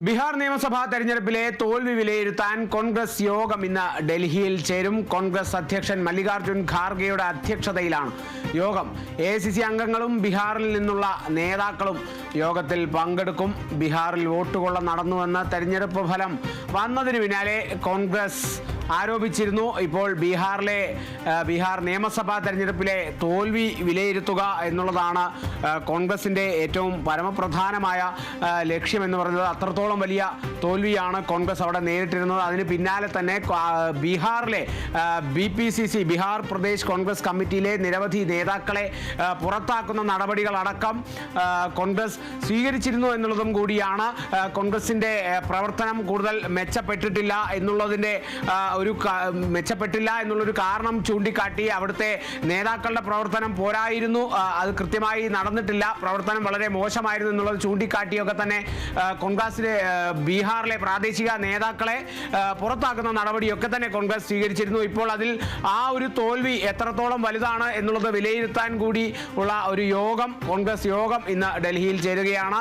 ബീഹാർ നിയമസഭാ തെരഞ്ഞെടുപ്പിലെ തോൽവി വിലയിരുത്താൻ കോൺഗ്രസ് യോഗം ഇന്ന് ഡൽഹിയിൽ ചേരും. കോൺഗ്രസ് അധ്യക്ഷൻ മല്ലികാർജ്ജുൻ ഖാർഗെയുടെ അധ്യക്ഷതയിലാണ് യോഗം. AICC അംഗങ്ങളും ബീഹാറിൽ നിന്നുള്ള നേതാക്കളും യോഗത്തിൽ പങ്കെടുക്കും. ബീഹാറിൽ വോട്ടുകൊള്ള നടന്നുവെന്ന് തെരഞ്ഞെടുപ്പ് ഫലം വന്നതിന് പിന്നാലെ കോൺഗ്രസ് ആരോപിച്ചിരുന്നു. ഇപ്പോൾ ബീഹാർ നിയമസഭാ തെരഞ്ഞെടുപ്പിലെ തോൽവി വിലയിരുത്തുക എന്നുള്ളതാണ് കോൺഗ്രസിൻ്റെ ഏറ്റവും പരമപ്രധാനമായ ലക്ഷ്യമെന്ന് പറയുന്നത്. അത്രത്തോളം വലിയ തോൽവിയാണ് കോൺഗ്രസ് അവിടെ നേരിട്ടിരുന്നത്. അതിന് പിന്നാലെ തന്നെ ബീഹാറിലെ BPCC ബീഹാർ പ്രദേശ് കോൺഗ്രസ് കമ്മിറ്റിയിലെ നിരവധി നേതാക്കളെ പുറത്താക്കുന്ന നടപടികളടക്കം കോൺഗ്രസ് സ്വീകരിച്ചിരുന്നു എന്നുള്ളതും കൂടിയാണ്. കോൺഗ്രസിൻ്റെ പ്രവർത്തനം കൂടുതൽ മെച്ചപ്പെട്ടിട്ടില്ല എന്നുള്ളൊരു കാരണം ചൂണ്ടിക്കാട്ടി അവിടുത്തെ നേതാക്കളുടെ പ്രവർത്തനം പോരായിരുന്നു, അത് കൃത്യമായി നടന്നിട്ടില്ല, പ്രവർത്തനം വളരെ മോശമായിരുന്നു എന്നുള്ളത് ചൂണ്ടിക്കാട്ടിയൊക്കെ തന്നെ കോൺഗ്രസിലെ ബീഹാറിലെ പ്രാദേശിക നേതാക്കളെ പുറത്താക്കുന്ന നടപടിയൊക്കെ തന്നെ കോൺഗ്രസ് സ്വീകരിച്ചിരുന്നു. ഇപ്പോൾ അതിൽ ആ ഒരു തോൽവി എത്രത്തോളം വലുതാണ് എന്നുള്ളത് വിലയിരുത്താൻ കൂടി ഉള്ള ഒരു കോൺഗ്രസ് യോഗം ഇന്ന് ഡൽഹിയിൽ ചേരുകയാണ്.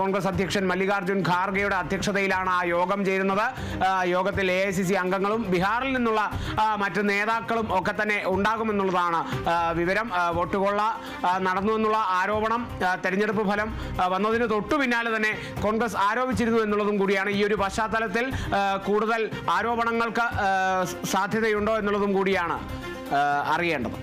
കോൺഗ്രസ് അധ്യക്ഷൻ മല്ലികാർജ്ജുൻ ഖാർഗെയുടെ അധ്യക്ഷതയിലാണ് ആ യോഗം ചേരുന്നത്. യോഗത്തിൽ AICC അംഗങ്ങളും ബീഹാറിൽ നിന്നുള്ള മറ്റ് നേതാക്കളും ഒക്കെ തന്നെ ഉണ്ടാകുമെന്നുള്ളതാണ് വിവരം. വോട്ടുകൊള്ള നടന്നു എന്നുള്ള ആരോപണം തെരഞ്ഞെടുപ്പ് ഫലം വന്നതിന് തൊട്ടു പിന്നാലെ തന്നെ കോൺഗ്രസ് ആരോപിച്ചിരുന്നു എന്നുള്ളതും കൂടിയാണ്. ഈ ഒരു പശ്ചാത്തലത്തിൽ കൂടുതൽ ആരോപണങ്ങൾക്ക് സാധ്യതയുണ്ടോ എന്നുള്ളതും കൂടിയാണ് അറിയേണ്ടത്.